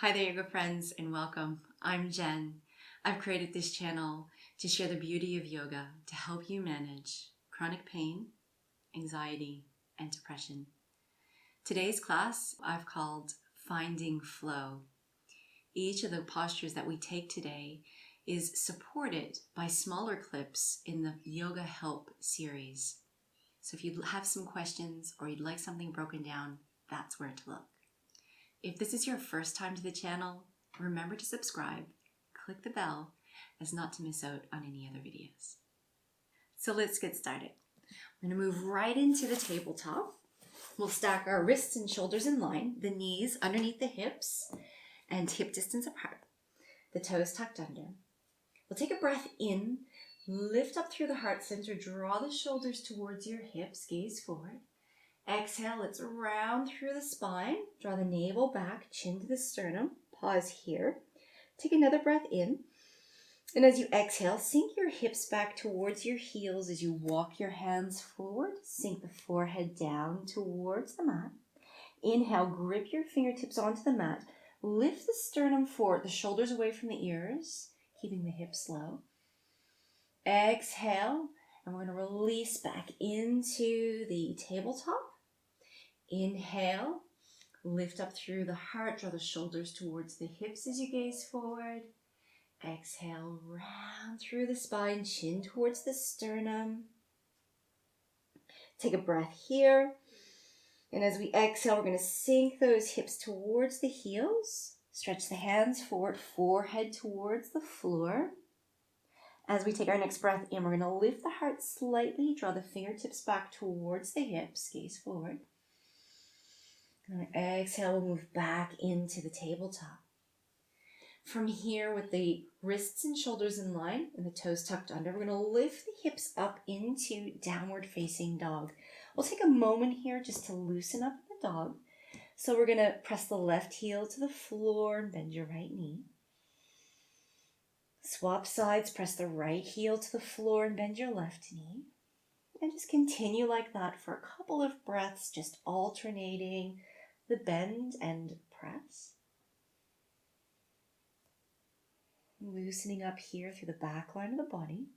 Hi there, yoga friends, and welcome. I'm Jen. I've created this channel to share the beauty of yoga to help you manage chronic pain, anxiety, and depression. Today's class I've called Finding Flow. Each of the postures that we take today is supported by smaller clips in the Yoga Help series. So if you have some questions or you'd like something broken down, that's where to look. If this is your first time to the channel, remember to subscribe, click the bell as not to miss out on any other videos. So let's get started. We're going to move right into the tabletop. We'll stack our wrists and shoulders in line, the knees underneath the hips and hip distance apart, the toes tucked under. We'll take a breath in, lift up through the heart center, draw the shoulders towards your hips, gaze forward. Exhale, let's round through the spine, draw the navel back, chin to the sternum, pause here. Take another breath in, and as you exhale, sink your hips back towards your heels as you walk your hands forward, sink the forehead down towards the mat. Inhale, grip your fingertips onto the mat, lift the sternum forward, the shoulders away from the ears, keeping the hips low. Exhale, and we're going to release back into the tabletop. Inhale, lift up through the heart, draw the shoulders towards the hips as you gaze forward. Exhale, round through the spine, chin towards the sternum. Take a breath here. And as we exhale, we're going to sink those hips towards the heels. Stretch the hands forward, forehead towards the floor. As we take our next breath in, we're going to lift the heart slightly, draw the fingertips back towards the hips, gaze forward. And exhale, we'll move back into the tabletop. From here, with the wrists and shoulders in line and the toes tucked under, we're going to lift the hips up into downward facing dog. We'll take a moment here just to loosen up the dog. So we're going to press the left heel to the floor and bend your right knee. Swap sides, press the right heel to the floor and bend your left knee. And just continue like that for a couple of breaths, just alternating the bend and press. Loosening up here through the back line of the body.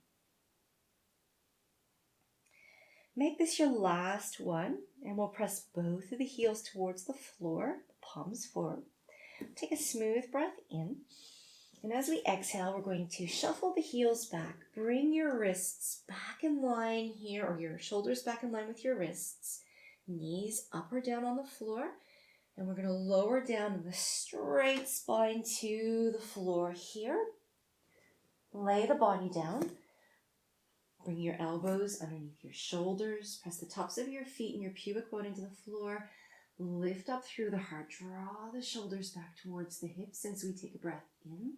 Make this your last one, and we'll press both of the heels towards the floor, palms forward. Take a smooth breath in. And as we exhale, we're going to shuffle the heels back. Bring your wrists back in line here, or your shoulders back in line with your wrists. Knees up or down on the floor. And we're going to lower down in the straight spine to the floor here. Lay the body down. Bring your elbows underneath your shoulders. Press the tops of your feet and your pubic bone into the floor. Lift up through the heart. Draw the shoulders back towards the hips as we take a breath in.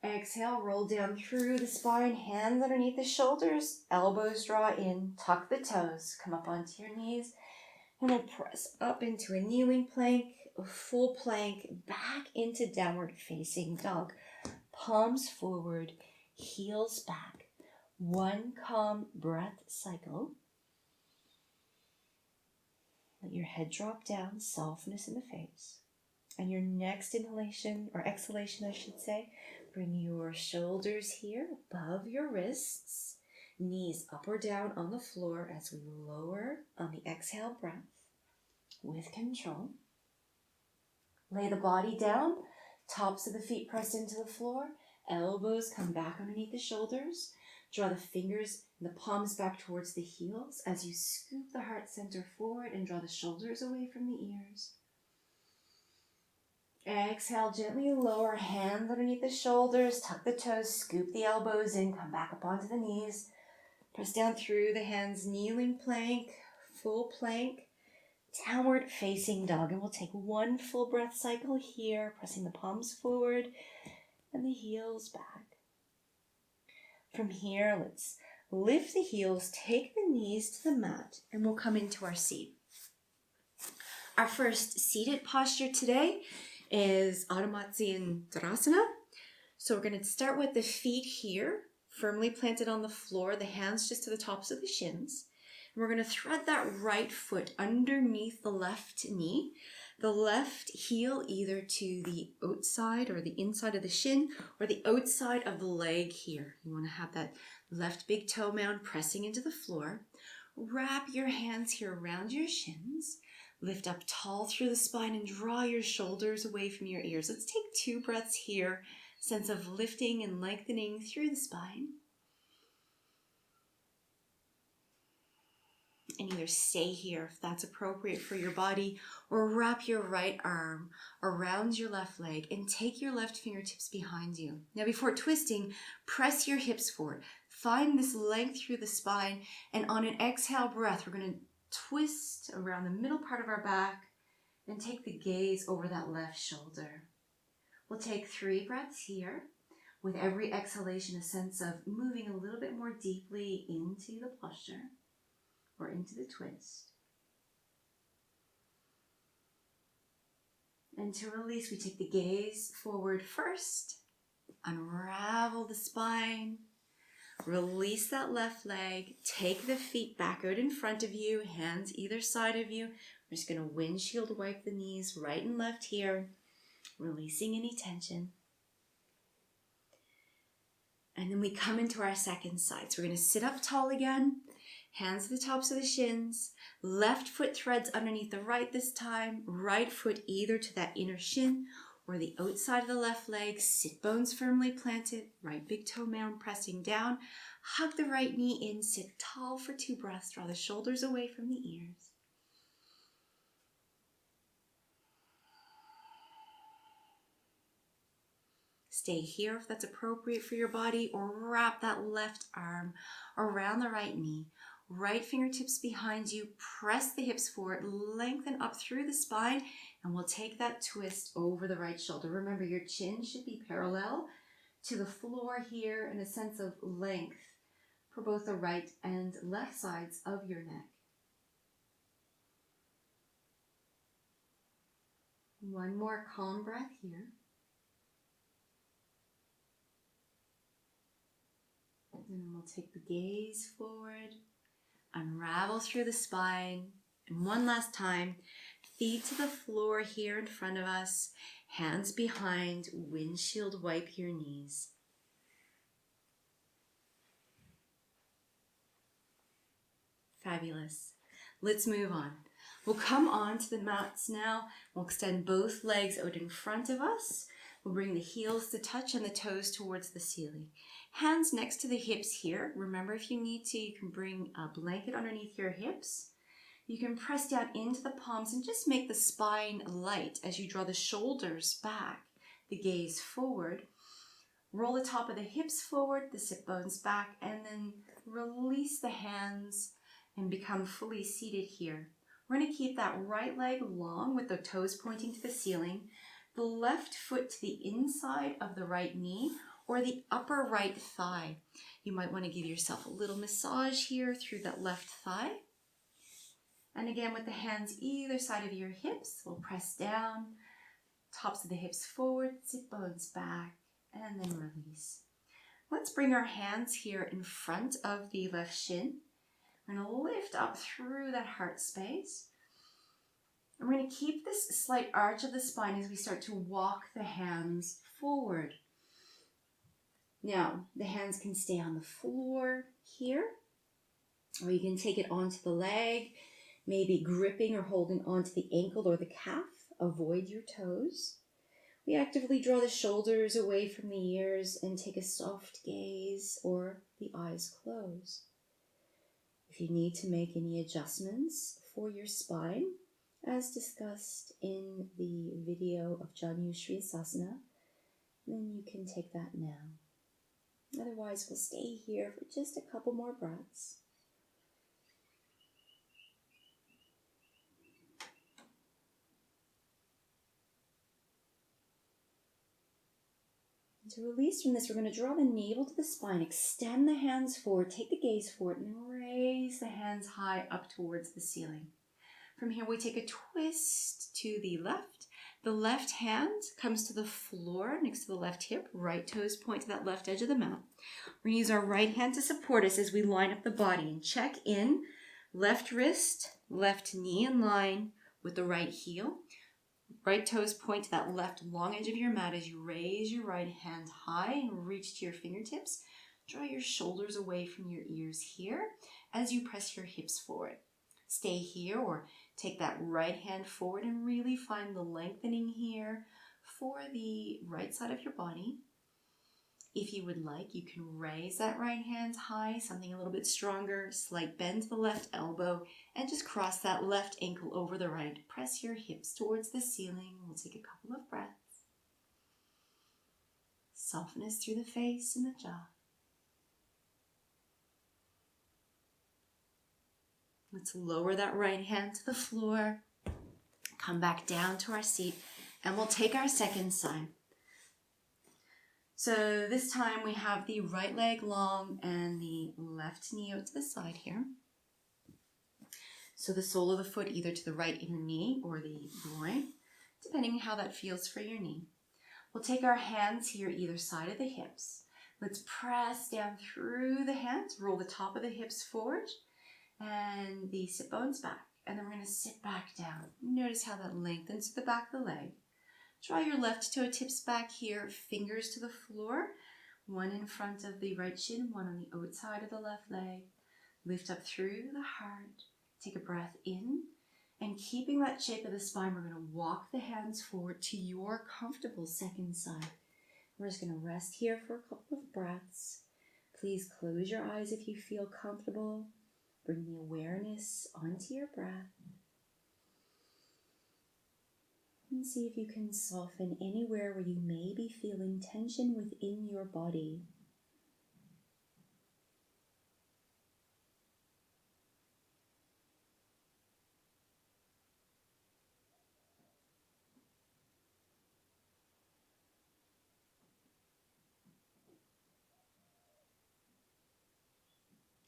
Exhale, roll down through the spine, hands underneath the shoulders. Elbows draw in, tuck the toes, come up onto your knees. And we'll press up into a kneeling plank, a full plank, back into downward facing dog. Palms forward, heels back. One calm breath cycle. Let your head drop down, softness in the face. And your next inhalation, or exhalation I should say, bring your shoulders here above your wrists. Knees up or down on the floor as we lower on the exhale breath with control. Lay the body down, tops of the feet pressed into the floor, elbows come back underneath the shoulders. Draw the fingers and the palms back towards the heels as you scoop the heart center forward and draw the shoulders away from the ears. Exhale, gently lower, hands underneath the shoulders, tuck the toes, scoop the elbows in, come back up onto the knees. Press down through the hands, kneeling plank, full plank, downward facing dog. And we'll take one full breath cycle here, pressing the palms forward and the heels back. From here, let's lift the heels, take the knees to the mat, and we'll come into our seat. Our first seated posture today is Adho Matsyendrasana. So we're going to start with the feet here, firmly planted on the floor, the hands just to the tops of the shins. And we're going to thread that right foot underneath the left knee. the left heel either to the outside or the inside of the shin or the outside of the leg here. You want to have that left big toe mound pressing into the floor. Wrap your hands here around your shins. Lift up tall through the spine and draw your shoulders away from your ears. Let's take 2 breaths here. Sense of lifting and lengthening through the spine. And either stay here if that's appropriate for your body, or wrap your right arm around your left leg and take your left fingertips behind you. Now before twisting, press your hips forward. Find this length through the spine, and on an exhale breath, we're going to twist around the middle part of our back and take the gaze over that left shoulder. We'll take 3 breaths here. With every exhalation, a sense of moving a little bit more deeply into the posture or into the twist. And to release, we take the gaze forward first, unravel the spine, release that left leg, take the feet back out in front of you, hands either side of you. We're just going to windshield wipe the knees right and left here, releasing any tension. And then we come into our second side. So we're going to sit up tall again, hands to the tops of the shins, left foot threads underneath the right this time, right foot either to that inner shin or the outside of the left leg, sit bones firmly planted, right big toe mound pressing down, hug the right knee in, sit tall for 2 breaths, draw the shoulders away from the ears. Stay here if that's appropriate for your body, or wrap that left arm around the right knee. Right fingertips behind you, press the hips forward, lengthen up through the spine, and we'll take that twist over the right shoulder. Remember, your chin should be parallel to the floor here, and a sense of length for both the right and left sides of your neck. One more calm breath here. And then we'll take the gaze forward, unravel through the spine, and one last time, feet to the floor here in front of us, hands behind, windshield wipe your knees. Fabulous. Let's move on. We'll come on to the mats now. We'll extend both legs out in front of us. We'll bring the heels to touch and the toes towards the ceiling. Hands next to the hips here. Remember, if you need to, you can bring a blanket underneath your hips. You can press down into the palms and just make the spine light as you draw the shoulders back, the gaze forward. Roll the top of the hips forward, the sit bones back, and then release the hands and become fully seated here. We're going to keep that right leg long with the toes pointing to the ceiling, the left foot to the inside of the right knee or the upper right thigh. You might want to give yourself a little massage here through that left thigh. And again, with the hands either side of your hips, we'll press down, tops of the hips forward, sit bones back, and then release. Let's bring our hands here in front of the left shin. We're going to lift up through that heart space. And we're going to keep this slight arch of the spine as we start to walk the hands forward. Now, the hands can stay on the floor here, or you can take it onto the leg, maybe gripping or holding onto the ankle or the calf. Avoid your toes. We actively draw the shoulders away from the ears and take a soft gaze or the eyes close. If you need to make any adjustments for your spine, as discussed in the video of Janu Shriyasana, then you can take that now. Otherwise, we'll stay here for just a couple more breaths. And to release from this, we're going to draw the navel to the spine, extend the hands forward, take the gaze forward, and raise the hands high up towards the ceiling. From here, we take a twist to the left. The left hand comes to the floor next to the left hip. Right toes point to that left edge of the mat. We're going to use our right hand to support us as we line up the body and check in. Left wrist, left knee in line with the right heel. Right toes point to that left long edge of your mat as you raise your right hand high and reach to your fingertips. Draw your shoulders away from your ears here as you press your hips forward. Stay here or take that right hand forward and really find the lengthening here for the right side of your body. If you would like, you can raise that right hand high, something a little bit stronger, slight bend to the left elbow, and just cross that left ankle over the right. Press your hips towards the ceiling. We'll take a couple of breaths. Softness through the face and the jaw. Let's lower that right hand to the floor. Come back down to our seat, and we'll take our second side. So this time we have the right leg long and the left knee out to the side here. So the sole of the foot either to the right inner knee or the groin, depending how that feels for your knee. We'll take our hands here either side of the hips. Let's press down through the hands, roll the top of the hips forward and the sit bones back. And then we're going to sit back down. Notice how that lengthens the back of the leg. Draw your left toe tips back here, fingers to the floor, one in front of the right shin, one on the outside of the left leg. Lift up through the heart. Take a breath in, and keeping that shape of the spine, we're going to walk the hands forward to your comfortable second side. We're just going to rest here for a couple of breaths. Please close your eyes if you feel comfortable. Bring the awareness onto your breath. And see if you can soften anywhere where you may be feeling tension within your body.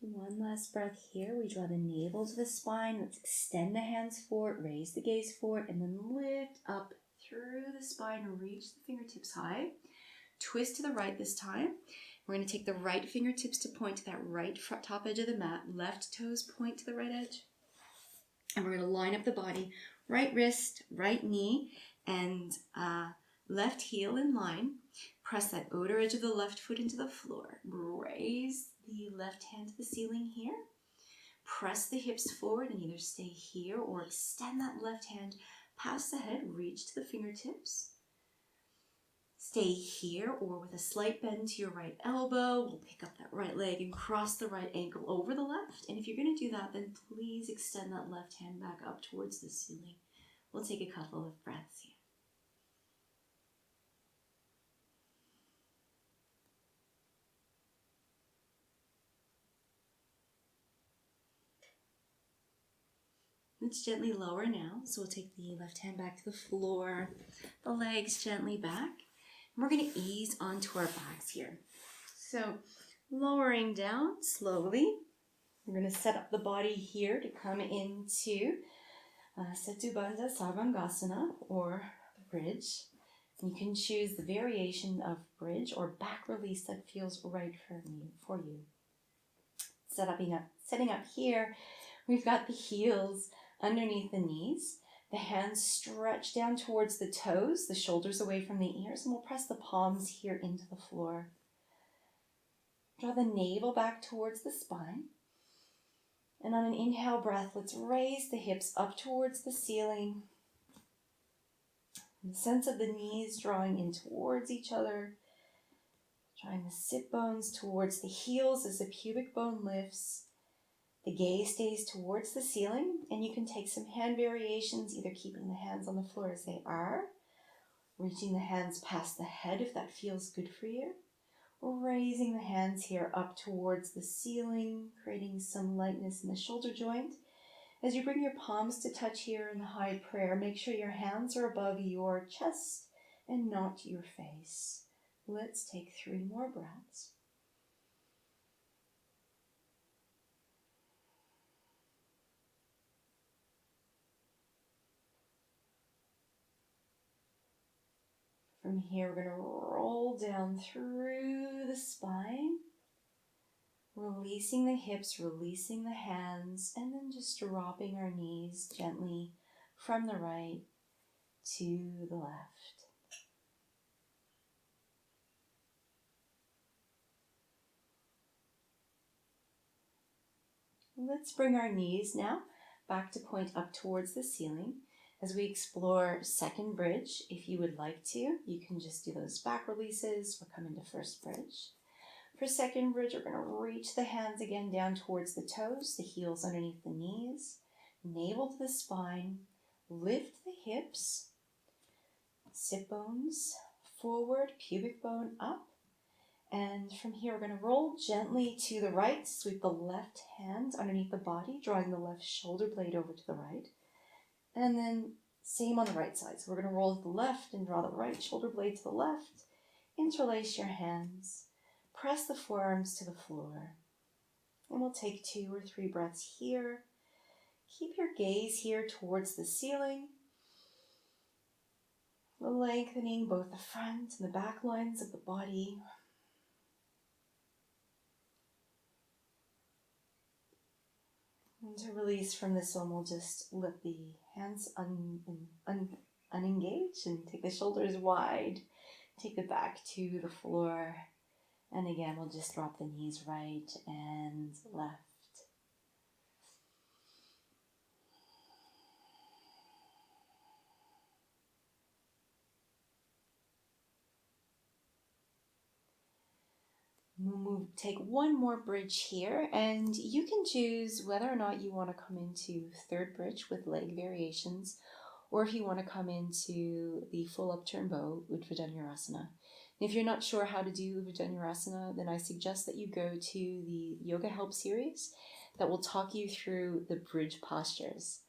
One last breath here. We draw the navel to the spine. Let's extend the hands forward, raise the gaze forward, and then lift up through the spine and reach the fingertips high. Twist to the right this time. We're going to take the right fingertips to point to that right front top edge of the mat. Left toes point to the right edge. And we're going to line up the body. Right wrist, right knee, and left heel in line. Press that outer edge of the left foot into the floor. Raise the left hand to the ceiling here. Press the hips forward and either stay here or extend that left hand past the head. Reach to the fingertips. Stay here or with a slight bend to your right elbow. We'll pick up that right leg and cross the right ankle over the left. And if you're going to do that, then please extend that left hand back up towards the ceiling. We'll take a couple of breaths here. Let's gently lower now. So we'll take the left hand back to the floor, the legs gently back. And we're going to ease onto our backs here. So lowering down slowly. We're going to set up the body here to come into Setu Bandha Sarvangasana or bridge. You can choose the variation of bridge or back release that feels right for you. Setting up here, we've got the heels underneath the knees. The hands stretch down towards the toes, the shoulders away from the ears, and we'll press the palms here into the floor. Draw the navel back towards the spine. And on an inhale breath, let's raise the hips up towards the ceiling. And the sense of the knees drawing in towards each other. Drawing the sit bones towards the heels as the pubic bone lifts. The gaze stays towards the ceiling, and you can take some hand variations, either keeping the hands on the floor as they are, reaching the hands past the head if that feels good for you, or raising the hands here up towards the ceiling, creating some lightness in the shoulder joint. As you bring your palms to touch here in the high prayer, make sure your hands are above your chest and not your face. Let's take 3 more breaths. From here, we're going to roll down through the spine, releasing the hips, releasing the hands, and then just dropping our knees gently from the right to the left. Let's bring our knees now back to point up towards the ceiling as we explore second bridge. If you would like to, you can just do those back releases or come into first bridge. For second bridge, we're going to reach the hands again down towards the toes, the heels underneath the knees, navel to the spine, lift the hips, sit bones forward, pubic bone up. And from here, we're going to roll gently to the right, sweep the left hand underneath the body, drawing the left shoulder blade over to the right. And then same on the right side. So we're going to roll to the left and draw the right shoulder blade to the left. Interlace your hands. Press the forearms to the floor. And we'll take 2 or 3 breaths here. Keep your gaze here towards the ceiling. Lengthening both the front and the back lines of the body. And to release from this one, we'll just let the hands unengage and take the shoulders wide. Take the back to the floor. And again, we'll just drop the knees right and left. We'll take one more bridge here, and you can choose whether or not you want to come into third bridge with leg variations, or if you want to come into the full upturn bow, Urdhva Dhanurasana. If you're not sure how to do Urdhva Dhanurasana, then I suggest that you go to the Yoga Help series that will talk you through the bridge postures.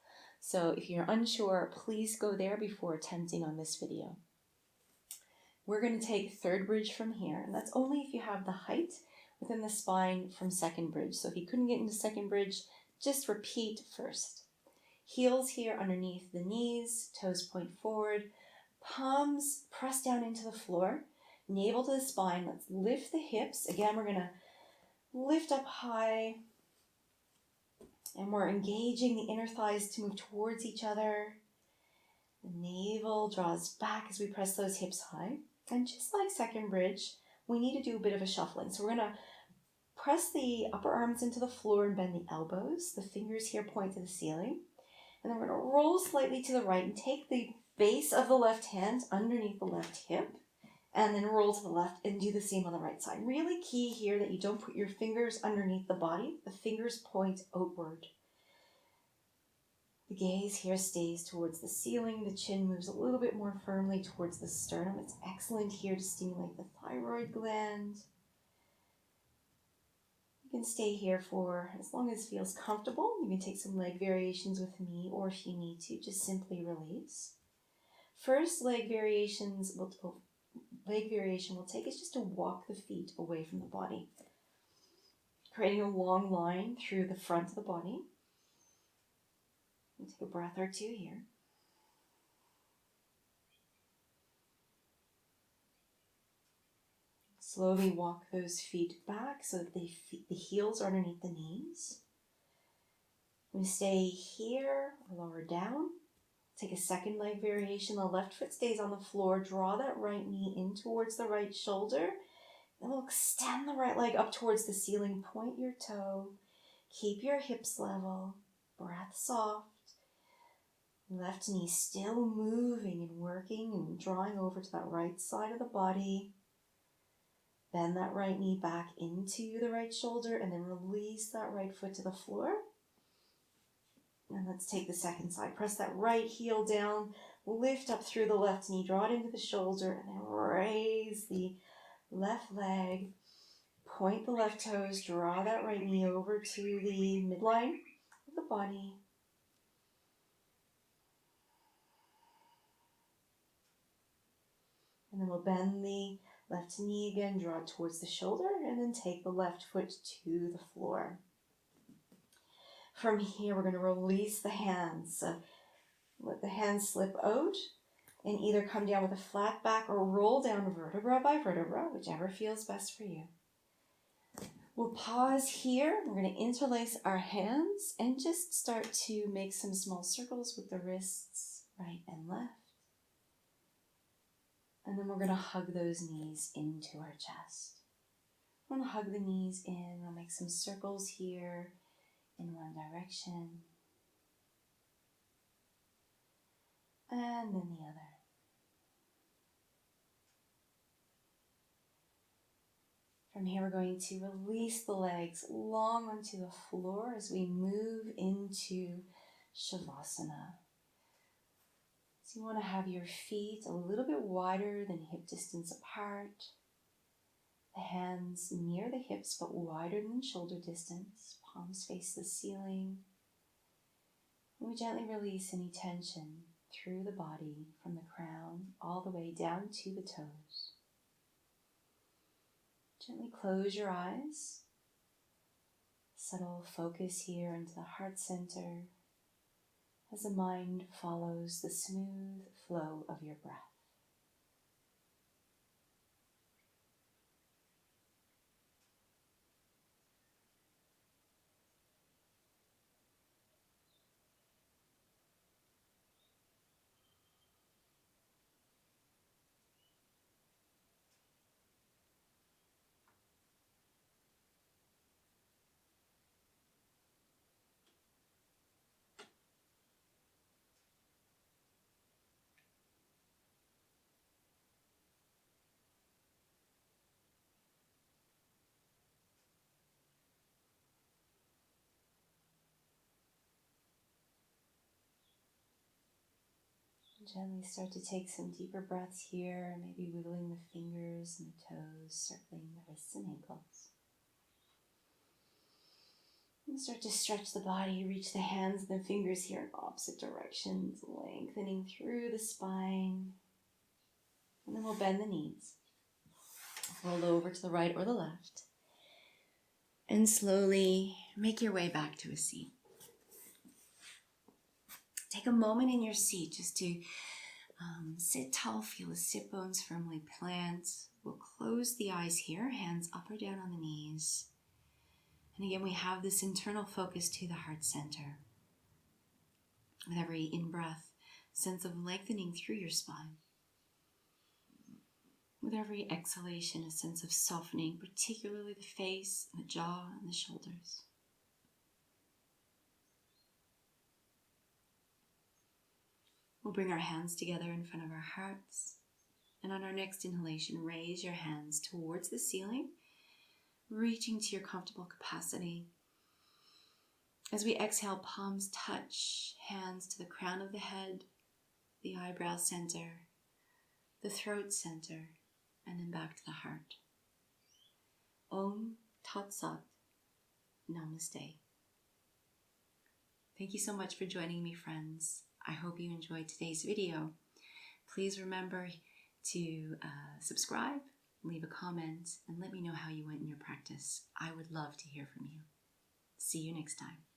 So if you're unsure, please go there before attempting on this video. We're going to take third bridge from here, and that's only if you have the height within the spine from second bridge. So if you couldn't get into second bridge, just repeat first. Heels here underneath the knees, toes point forward, palms press down into the floor, navel to the spine. Let's lift the hips. Again, we're going to lift up high, and we're engaging the inner thighs to move towards each other. The navel draws back as we press those hips high. And just like second bridge, we need to do a bit of a shuffling. So we're going to press the upper arms into the floor and bend the elbows. The fingers here point to the ceiling. And then we're going to roll slightly to the right and take the base of the left hand underneath the left hip. And then roll to the left and do the same on the right side. Really key here that you don't put your fingers underneath the body. The fingers point outward. The gaze here stays towards the ceiling. The chin moves a little bit more firmly towards the sternum. It's excellent here to stimulate the thyroid gland. You can stay here for as long as it feels comfortable. You can take some leg variations with me, or if you need to, just simply release. First leg variation we'll take is just to walk the feet away from the body, creating a long line through the front of the body. We'll take a breath or two here. Slowly walk those feet back so that the heels are underneath the knees. We stay here or lower down. Take a second leg variation. The left foot stays on the floor. Draw that right knee in towards the right shoulder. Then we'll extend the right leg up towards the ceiling. Point your toe. Keep your hips level. Breath soft. Left knee still moving and working and drawing over to that right side of the body. Bend that right knee back into the right shoulder and then release that right foot to the floor. And let's take the second side. Press that right heel down, lift up through the left knee, draw it into the shoulder, and then raise the left leg. Point the left toes, draw that right knee over to the midline of the body. And then we'll bend the left knee again, draw it towards the shoulder, and then take the left foot to the floor. From here, we're going to release the hands. So let the hands slip out and either come down with a flat back or roll down vertebra by vertebra, whichever feels best for you. We'll pause here. We're going to interlace our hands and just start to make some small circles with the wrists, right and left. And then we're going to hug those knees into our chest. We're going to hug the knees in. We'll make some circles here in one direction. And then the other. From here, we're going to release the legs long onto the floor as we move into Shavasana. So you want to have your feet a little bit wider than hip distance apart. The hands near the hips but wider than shoulder distance. Palms face the ceiling. And we gently release any tension through the body from the crown all the way down to the toes. Gently close your eyes. Subtle focus here into the heart center as the mind follows the smooth flow of your breath. Gently start to take some deeper breaths here, maybe wiggling the fingers and the toes, circling the wrists and ankles. And start to stretch the body, reach the hands and the fingers here in opposite directions, lengthening through the spine. And then we'll bend the knees. Roll over to the right or the left. And slowly make your way back to a seat. Take a moment in your seat just to sit tall, feel the sit bones firmly plant. We'll close the eyes here, hands up or down on the knees. And again, we have this internal focus to the heart center. With every in-breath, sense of lengthening through your spine. With every exhalation, a sense of softening, particularly the face, the jaw, and the shoulders. We'll bring our hands together in front of our hearts. And on our next inhalation, raise your hands towards the ceiling, reaching to your comfortable capacity. As we exhale, palms touch, hands to the crown of the head, the eyebrow center, the throat center, and then back to the heart. Om Tat Sat. Namaste. Thank you so much for joining me, friends. I hope you enjoyed today's video. Please remember to subscribe, leave a comment, and let me know how you went in your practice. I would love to hear from you. See you next time.